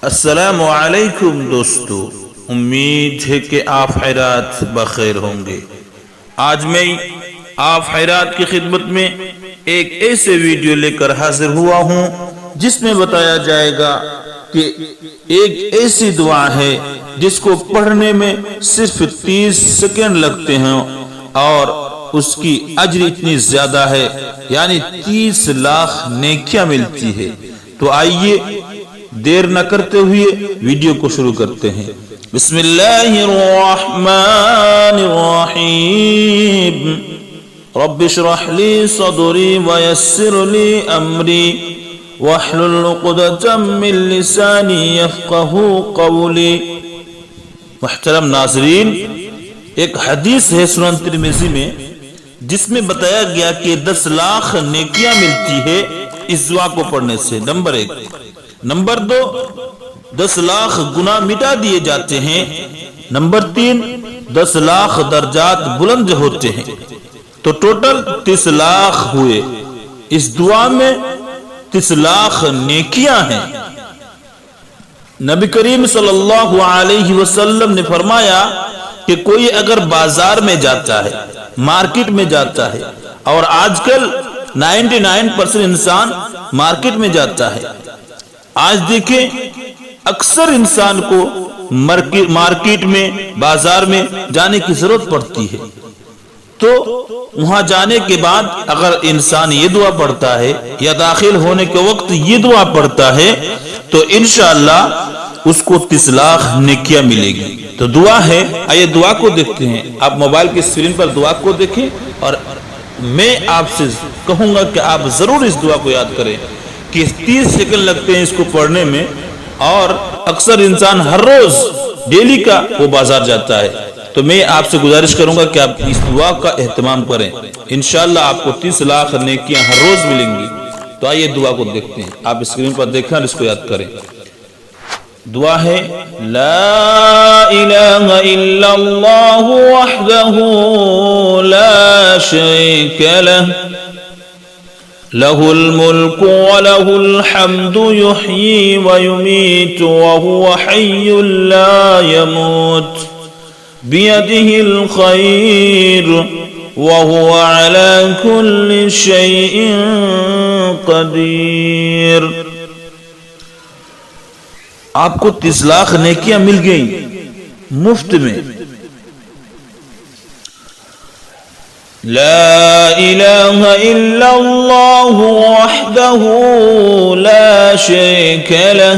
السلام علیکم دوستو، امید ہے کہ آپ خیرات بخیر ہوں گے۔ آج میں آپ خیرات کی خدمت میں ایک ایسے ویڈیو لے کر حاضر ہوا ہوں جس میں بتایا جائے گا کہ ایک ایسی دعا ہے جس کو پڑھنے میں صرف 30 سیکنڈ لگتے ہیں اور اس کی اجر اتنی زیادہ ہے، یعنی 30 لاکھ نیکیاں ملتی ہے۔ تو آئیے دیر نہ کرتے ہوئے ویڈیو کو شروع کرتے ہیں۔ بسم اللہ الرحمن الرحیم، رب اشرح لی صدری ویسر لی امری واحلل عقدۃ من لسانی یفقہوا قولی۔ محترم ناظرین، ایک حدیث ہے سنن ترمذی میں جس میں بتایا گیا کہ 10 لاکھ نیکیاں ملتی ہے اس دعا کو پڑھنے سے۔ نمبر 1۔ نمبر 2، 10 لاکھ گناہ مٹا دیے جاتے ہیں۔ نمبر 3، 10 لاکھ درجات بلند ہوتے ہیں۔ تو ٹوٹل 30 لاکھ ہوئے۔ اس دعا میں 30 لاکھ نیکیاں ہیں۔ نبی کریم صلی اللہ علیہ وسلم نے فرمایا کہ کوئی اگر بازار میں جاتا ہے، مارکیٹ میں جاتا ہے، اور آج کل 99% انسان مارکیٹ میں جاتا ہے۔ آج دیکھیں اکثر انسان کو مارکیٹ میں، بازار میں جانے کی ضرورت پڑتی ہے۔ تو وہاں جانے کے بعد اگر انسان یہ دعا پڑھتا ہے یا داخل ہونے کے وقت یہ دعا پڑھتا ہے تو انشاءاللہ اس کو 30 لاکھ نیکیاں ملے گی۔ تو دعا ہے، آئیے دعا کو دیکھتے ہیں۔ آپ موبائل کی اسکرین پر دعا کو دیکھیں اور میں آپ سے کہوں گا کہ آپ ضرور اس دعا کو یاد کریں کہ 30 سیکنڈ لگتے ہیں اس کو پڑھنے میں، اور اکثر انسان ہر روز ڈیلی کا وہ بازار جاتا ہے۔ تو میں آپ سے گزارش کروں گا کہ آپ اس دعا کا اہتمام کریں، انشاءاللہ آپ کو 30 لاکھ نیکیاں ہر روز ملیں گی۔ تو آئیے دعا کو دیکھتے ہیں۔ آپ اسکرین پر دیکھیں اور اس کو یاد کریں۔ دعا ہے، لا الہ الا اللہ وحدہ لا شریک لہ، له الملك وله الحمد يحيي ويميت وهو حي لا يموت بيده الخير وهو على كل شيء قدير۔ آپ کو 30 لاکھ نیکیاں مل گئی مفت میں۔ لا الہ الا اللہ وحدہ لا شریک لہ،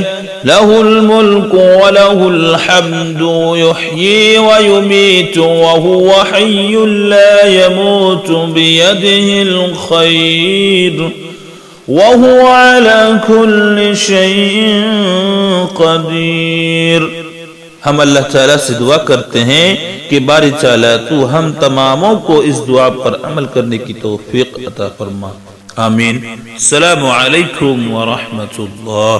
له الملک وله الحمد یحیی ویمیت وهو حی لا يموت بیدہ الخیر وهو على كل شيء قدیر۔ ہم اللہ تعالیٰ سے دعا کرتے ہیں کہ باری تعالیٰ تو ہم تماموں کو اس دعا پر عمل کرنے کی توفیق عطا فرما، آمین۔ السلام علیکم ورحمۃ اللہ۔